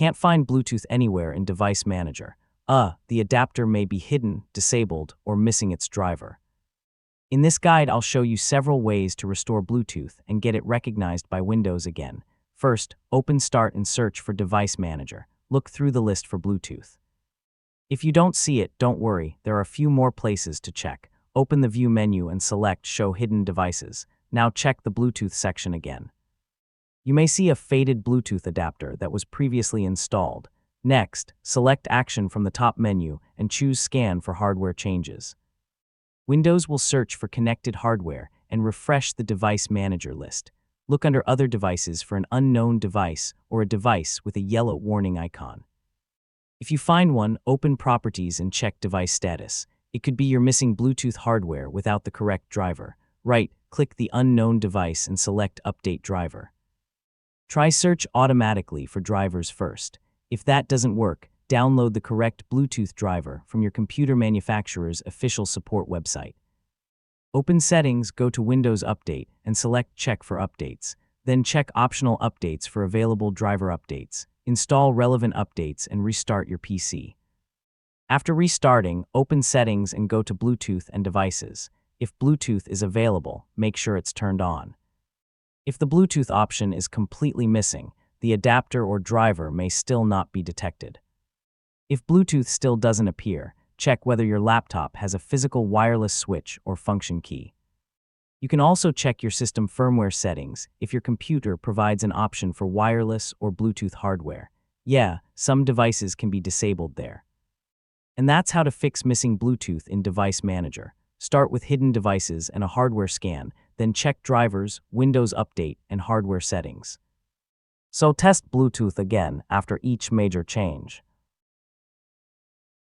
Can't find Bluetooth anywhere in Device Manager. The adapter may be hidden, disabled, or missing its driver. In this guide, I'll show you several ways to restore Bluetooth and get it recognized by Windows again. First, open Start and search for Device Manager. Look through the list for Bluetooth. If you don't see it, don't worry, there are a few more places to check. Open the View menu and select Show Hidden Devices. Now check the Bluetooth section again. You may see a faded Bluetooth adapter that was previously installed. Next, select Action from the top menu and choose Scan for hardware changes. Windows will search for connected hardware and refresh the Device Manager list. Look under Other Devices for an unknown device or a device with a yellow warning icon. If you find one, open Properties and check Device Status. It could be you're missing Bluetooth hardware without the correct driver. Right-click the unknown device and select Update Driver. Try Search automatically for drivers first. If that doesn't work, download the correct Bluetooth driver from your computer manufacturer's official support website. Open Settings, go to Windows Update, and select Check for Updates. Then check Optional Updates for available driver updates. Install relevant updates and restart your PC. After restarting, open Settings and go to Bluetooth and Devices. If Bluetooth is available, make sure it's turned on. If the Bluetooth option is completely missing, the adapter or driver may still not be detected. If Bluetooth still doesn't appear, check whether your laptop has a physical wireless switch or function key. You can also check your system firmware settings if your computer provides an option for wireless or Bluetooth hardware. Yeah, some devices can be disabled there. And that's how to fix missing Bluetooth in Device Manager. Start with hidden devices and a hardware scan, then check drivers, Windows Update, and hardware settings. So test Bluetooth again after each major change.